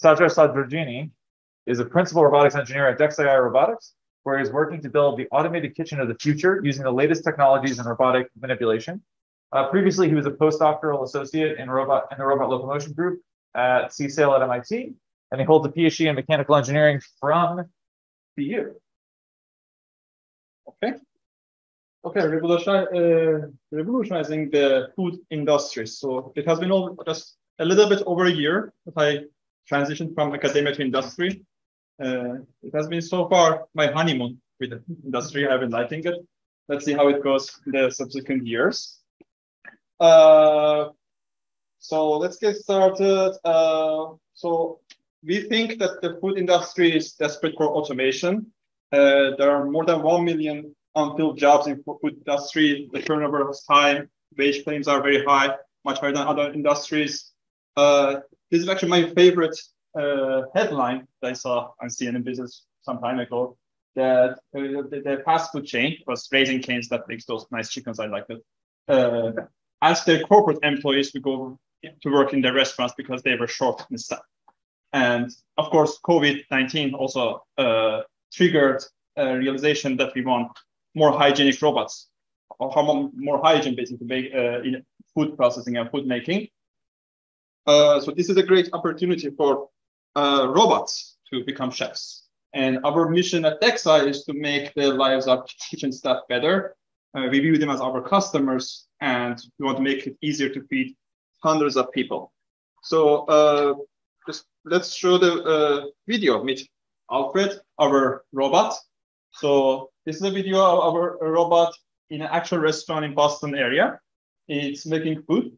Sajra Sadverjini is a principal robotics engineer at DexAI Robotics, where he's working to build the automated kitchen of the future using the latest technologies in robotic manipulation. Previously, he was a postdoctoral associate in the robot locomotion group at CSAIL at MIT, and he holds a PhD in mechanical engineering from BU. Okay, revolutionizing the food industry. So it has been just a little bit over a year that I transitioned from academia to industry. It has been so far my honeymoon with the industry. I've been liking it. Let's see how it goes in the subsequent years. So let's get started. So we think that the food industry is desperate for automation. There are more than 1 million unfilled jobs in food industry. The turnover is high. Wage claims are very high, much higher than other industries. This is actually my favorite headline that I saw on CNN Business some time ago. That the fast food chain was Raising Cane's that makes those nice chickens. I like it. Asked their corporate employees to go to work in their restaurants because they were short in staff. And of course, COVID-19 also triggered a realization that we want more hygienic robots, or more hygiene basically in food processing and food making. So this is a great opportunity for robots to become chefs. And our mission at DexAI is to make the lives of kitchen staff better. We view them as our customers, and we want to make it easier to feed hundreds of people. So just let's show the video. Meet Alfred, our robot. So this is a video of our robot in an actual restaurant in Boston area. It's making food.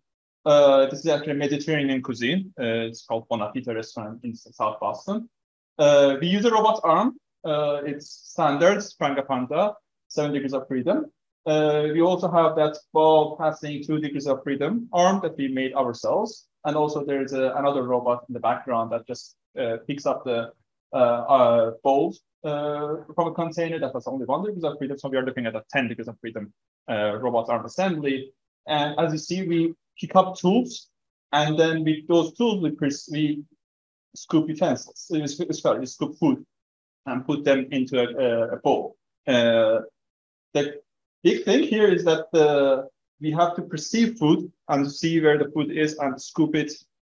This is actually Mediterranean cuisine. It's called Bonafide restaurant in South Boston. We use a robot arm. It's standard Sprengapanta, 7 degrees of freedom. We also have that ball passing 2 degrees of freedom arm that we made ourselves. And also there's another robot in the background that just picks up the bowls from a container that has only 1 degree of freedom. So we are looking at a 10 degrees of freedom robot arm assembly. And as you see, we pick up tools, and then with those tools, we scoop utensils, we scoop food and put them into a bowl. The big thing here is that we have to perceive food and see where the food is and scoop it,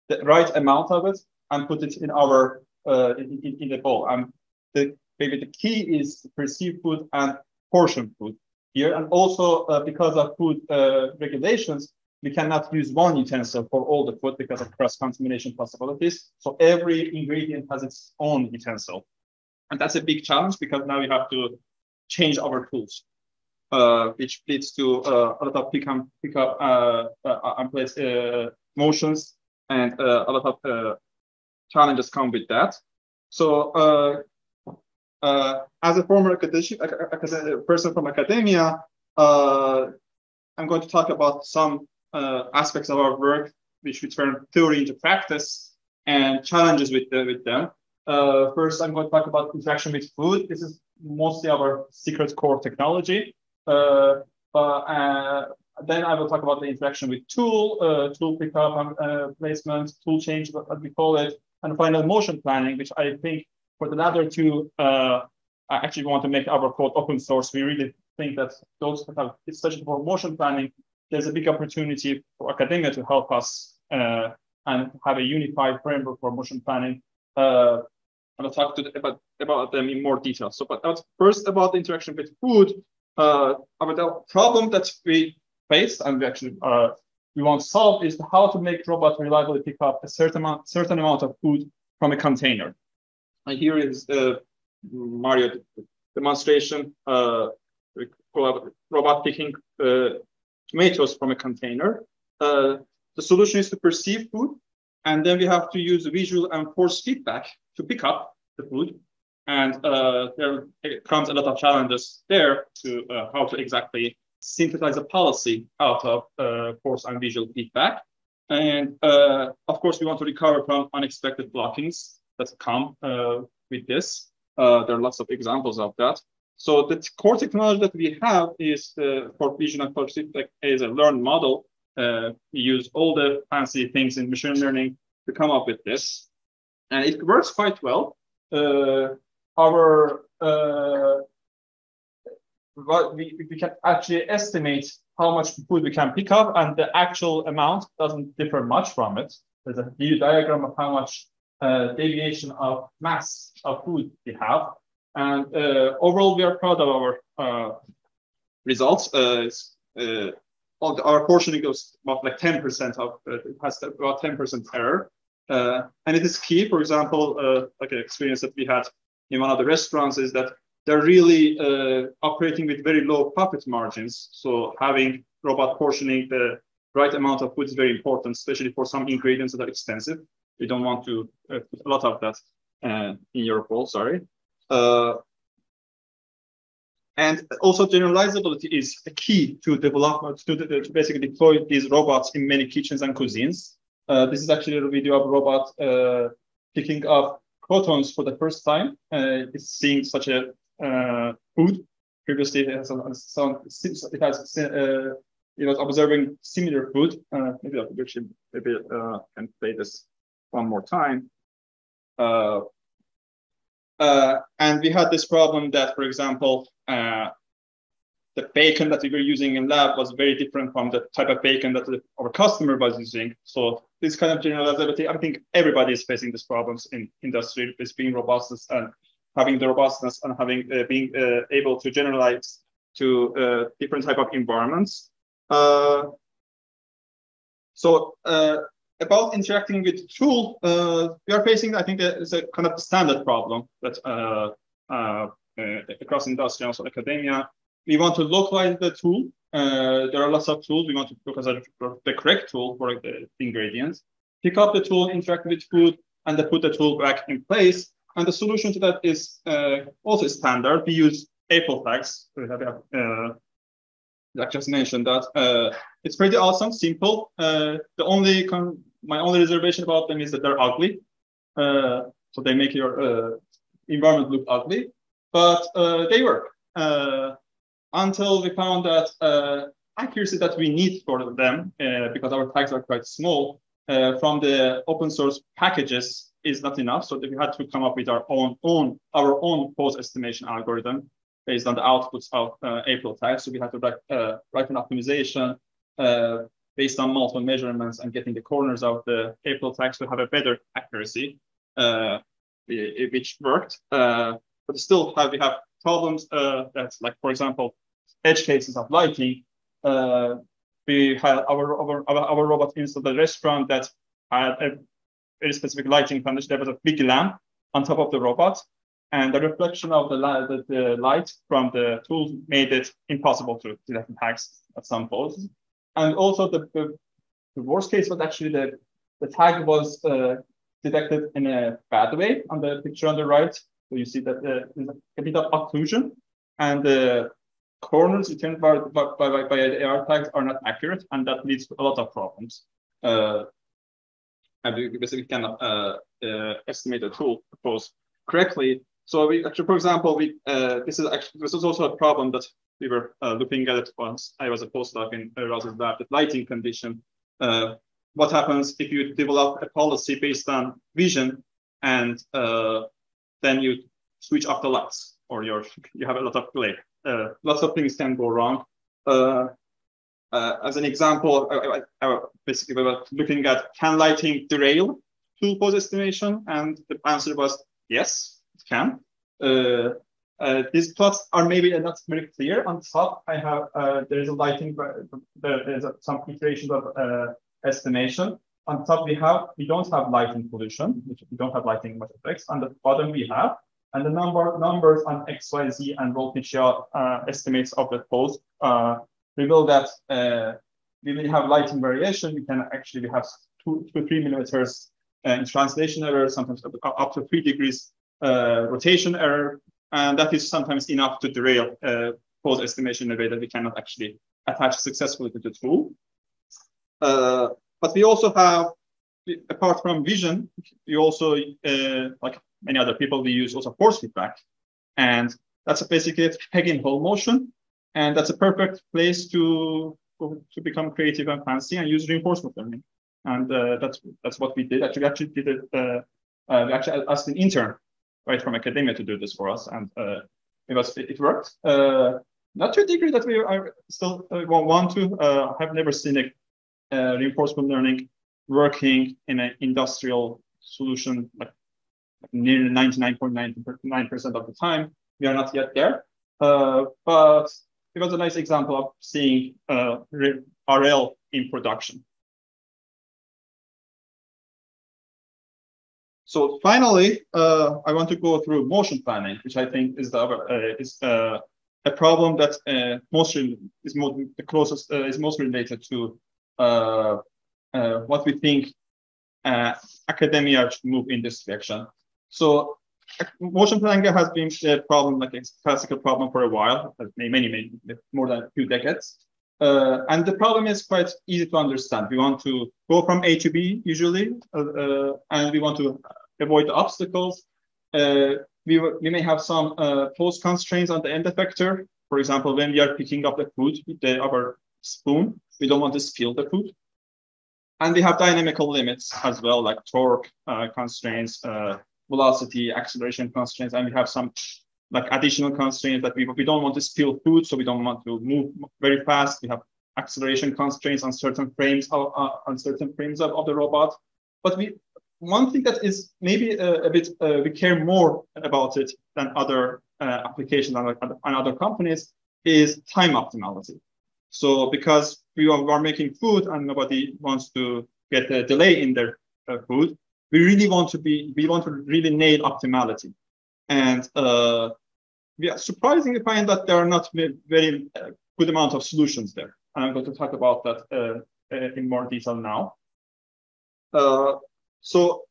the right amount of it, and put it in our in the bowl. And maybe the key is to perceive food and portion food here. And also because of food regulations, we cannot use one utensil for all the food because of cross-contamination possibilities. So every ingredient has its own utensil. And that's a big challenge because now we have to change our tools, which leads to a lot of pick up and place motions, and a lot of challenges come with that. So as a former person from academia, I'm going to talk about some aspects of our work which we turn theory into practice and challenges with them. First, I'm going to talk about interaction with food. This is mostly our secret core technology. Then I will talk about the interaction with tool pickup and placement, tool change, what we call it, and final motion planning, which I think for the latter two, I actually want to make our code open source. We really think that those that have, especially for motion planning, there's a big opportunity for academia to help us and have a unified framework for motion planning. I'll talk about them in more detail. So, but first about the interaction with food, about the problem that we face and we want to solve is how to make robots reliably pick up a certain amount of food from a container. And here is the Mario demonstration, robot picking tomatoes from a container. The solution is to perceive food, and then we have to use visual and force feedback to pick up the food. And there comes a lot of challenges there to how to exactly synthesize a policy out of force and visual feedback. And of course, we want to recover from unexpected blockings that come with this. There are lots of examples of that. So the core technology that we have is for vision and force feedback is a learned model. We use all the fancy things in machine learning to come up with this. and it works quite well. We can actually estimate how much food we can pick up, and the actual amount doesn't differ much from it. There's a view diagram of how much deviation of mass of food we have. And overall, we are proud of our results. Our portioning goes about like 10% of, it has about 10% error. And it is key, for example, like an experience that we had in one of the restaurants is that they're really operating with very low profit margins. So having robot portioning the right amount of food is very important, especially for some ingredients that are expensive. You don't want to put a lot of that in your bowl, sorry. And also generalizability is a key to development, to basically deploy these robots in many kitchens and cuisines. This is actually a video of a robot picking up protons for the first time. It's seeing such a food. Previously, it was observing similar food. Maybe I can play this one more time. And we had this problem that, for example, the bacon that we were using in lab was very different from the type of bacon that our customer was using. So this kind of generalizability, I think everybody is facing these problems in industry, is being robustness and having the robustness and having being able to generalize to different type of environments. About interacting with the tool, we are facing, I think, it's a kind of standard problem that across industry, also academia. We want to localize the tool. There are lots of tools. We want to focus on the correct tool for the ingredients. Pick up the tool, interact with food, and then put the tool back in place. And the solution to that is also standard. We use April tags. I just mentioned that. It's pretty awesome, simple. My only reservation about them is that they're ugly. So they make your environment look ugly, but they work. Until we found that accuracy that we need for them, because our tags are quite small, from the open source packages is not enough. So we had to come up with our own pose estimation algorithm based on the outputs of April tags. So we had to write an optimization based on multiple measurements and getting the corners of the April tags to have a better accuracy, which worked. But still, we have problems that's like, for example, edge cases of lighting. We had our robot installed a restaurant that had a very specific lighting condition. There was a big lamp on top of the robot, and the reflection of the light from the tool made it impossible to detect tags at some poses. And also the worst case was actually the tag was detected in a bad way on the picture on the right. So you see that there's a bit of occlusion, and the corners returned by the AR tags are not accurate, and that leads to a lot of problems. And we basically cannot estimate the tool pose correctly. So we actually, for example, this is also a problem that we were looking at it once I was a postdoc in Erasmus lab, the lighting condition. What happens if you develop a policy based on vision and then you switch off the lights, or you have a lot of glare? Lots of things can go wrong. As an example, I basically we were looking at, can lighting derail tool pose estimation? And the answer was yes, it can. These plots are maybe not very clear. On top, I have there is a lighting. There's some iterations of estimation. On top, we don't have lighting pollution, which we don't have lighting much effects. On the bottom, we have, and the numbers on X, Y, Z, and voltage estimates of the pose reveal that we will have lighting variation. We have 2 to 3 millimeters in translation error, sometimes up to 3 degrees rotation error, and that is sometimes enough to derail pose estimation in a way that we cannot actually attach successfully to the tool. But we also have, apart from vision, we also, like many other people, we use also force feedback, and that's basically a peg in hole motion, and that's a perfect place to become creative and fancy and use reinforcement learning. And that's what we did. Actually did it We actually asked an intern right from academia to do this for us, and it worked. Not to a degree that we are still want to. I've never seen a reinforcement learning working in an industrial solution like nearly 99.99% of the time. We are not yet there, but it was a nice example of seeing RL in production. So finally, I want to go through motion planning, which I think is a problem that mostly is the closest is most related to what we think academia should move in this direction. So motion planning has been a problem, like a classical problem for a while, many more than a few decades. And the problem is quite easy to understand. We want to go from A to B usually, and we want to avoid the obstacles. We may have some post constraints on the end effector. For example, when we are picking up the food with our spoon, we don't want to spill the food. And we have dynamical limits as well, like torque constraints, velocity, acceleration constraints, and we have some like additional constraints that we don't want to spill food, so we don't want to move very fast. We have acceleration constraints on certain frames of the robot. But one thing that is maybe a bit we care more about it than other applications on other companies is time optimality. So because we are making food and nobody wants to get a delay in their food, we want to really nail optimality. And we are surprisingly find that there are not very good amount of solutions there. And I'm going to talk about that in more detail now. So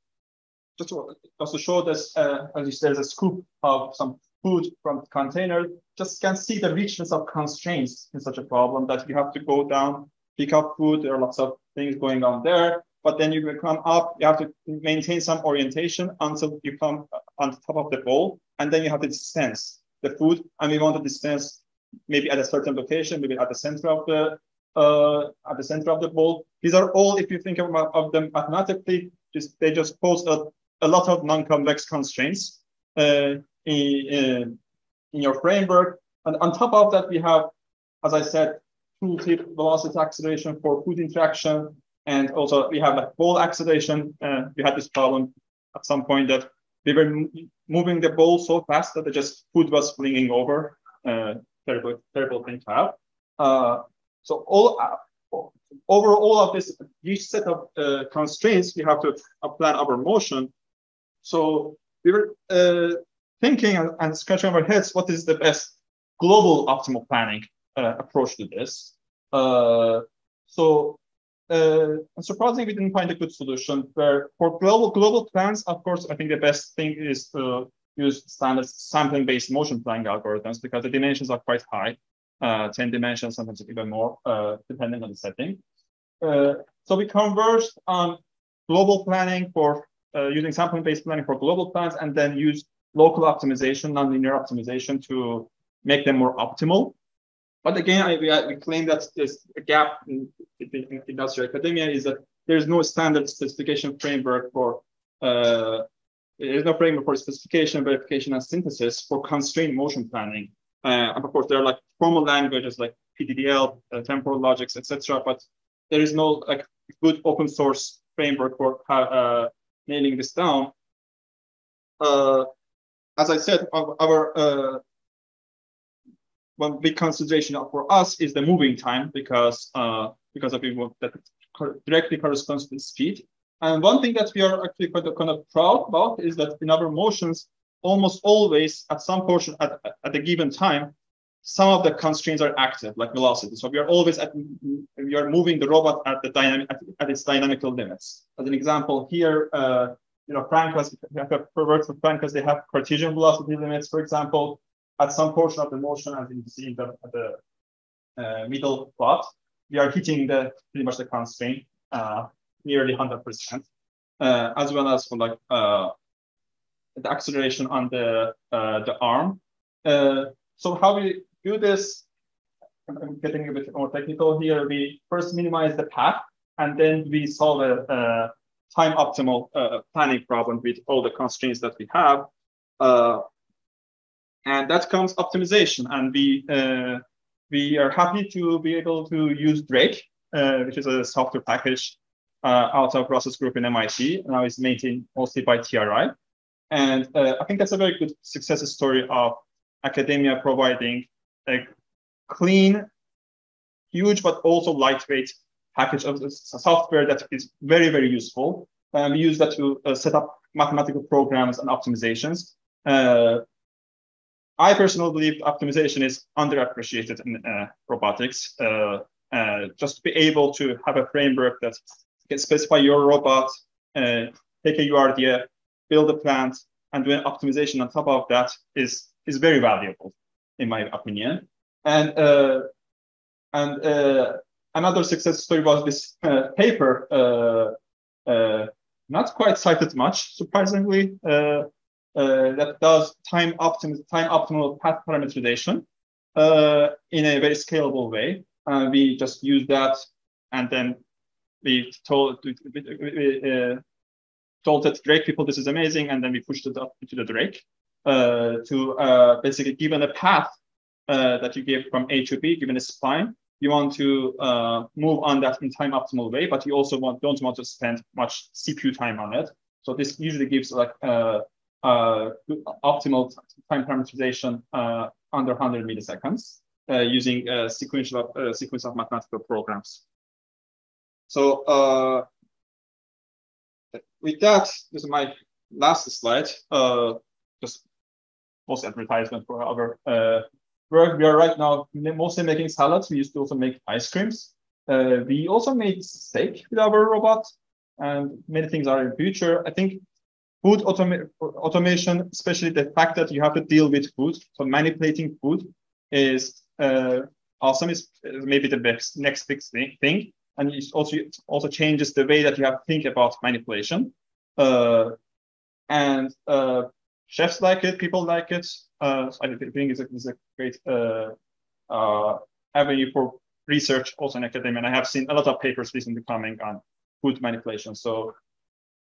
just to show this, as you said, there's a scoop of some food from the container. Just can see the richness of constraints in such a problem that you have to go down, pick up food. There are lots of things going on there. But then you will come up, you have to maintain some orientation until you come on the top of the bowl, and then you have to dispense the food. And we want to dispense maybe at a certain location, maybe at the center of the bowl. These are all, if you think of them mathematically, they just pose a lot of non-convex constraints in your framework. And on top of that, we have, as I said, tooltip velocity acceleration for food interaction. And also we have like bowl acceleration. We had this problem at some point that we were moving the bowl so fast that food was flinging over. Terrible thing to have. So over all of this, each set of constraints, we have to plan our motion. So we were thinking and scratching our heads, what is the best global optimal planning approach to this? Surprisingly, we didn't find a good solution. Where for global plans, of course, I think the best thing is to use standard sampling-based motion planning algorithms because the dimensions are quite high, 10 dimensions, sometimes even more, depending on the setting. So we converged on global planning for using sampling-based planning for global plans, and then use local optimization, nonlinear optimization to make them more optimal. But again, we claim that there's a gap in industrial academia is that there's no standard specification framework for, there's no framework for specification, verification, and synthesis for constrained motion planning. And of course, there are like formal languages like PDDL, temporal logics, etc. But there is no like good open source framework for nailing this down. As I said, our one big consideration for us is the moving time because of that directly corresponds to the speed. And one thing that we are actually kind of proud about is that in our motions, almost always at some portion at a given time, some of the constraints are active, like velocity. So we are always we are moving the robot at its dynamical limits. As an example, here, Frankers, for Frankers, they have Cartesian velocity limits, for example. At some portion of the motion, as you see at the middle plot, we are hitting pretty much the constraint, nearly 100%, as well as for like the acceleration on the arm. So how we do this? I'm getting a bit more technical here. We first minimize the path, and then we solve time optimal planning problem with all the constraints that we have. And that comes optimization. And we are happy to be able to use Drake, which is a software package out of Russell's group in MIT. Now it's maintained mostly by TRI. And I think that's a very good success story of academia providing a clean, huge, but also lightweight package of software that is very, very useful. We use that to set up mathematical programs and optimizations. I personally believe optimization is underappreciated in robotics. Just to be able to have a framework that can specify your robot, take a URDF, build a plant, and do an optimization on top of that is very valuable, in my opinion. And another success story was this paper, not quite cited much, surprisingly, that does time optimal path parameterization in a very scalable way. We just use that, and then we told the Drake people this is amazing, and then we pushed it up into the Drake to basically, given a path that you give from A to B, given a spline, you want to move on that in time optimal way, but you also don't want to spend much CPU time on it. So this usually gives like optimal time parameterization under 100 milliseconds using a sequence of mathematical programs. So with that, this is my last slide. Just post advertisement for our work. We are right now mostly making salads. We used to also make ice creams. We also made steak with our robot, and many things are in the future. I think food automation, especially the fact that you have to deal with food, so manipulating food is awesome. Is maybe the next big thing, and it also changes the way that you have to think about manipulation. And chefs like it, people like it. I think it's a great avenue for research also in academia. And I have seen a lot of papers recently coming on food manipulation. So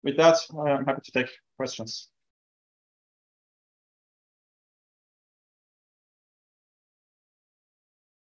with that, I'm happy to take questions.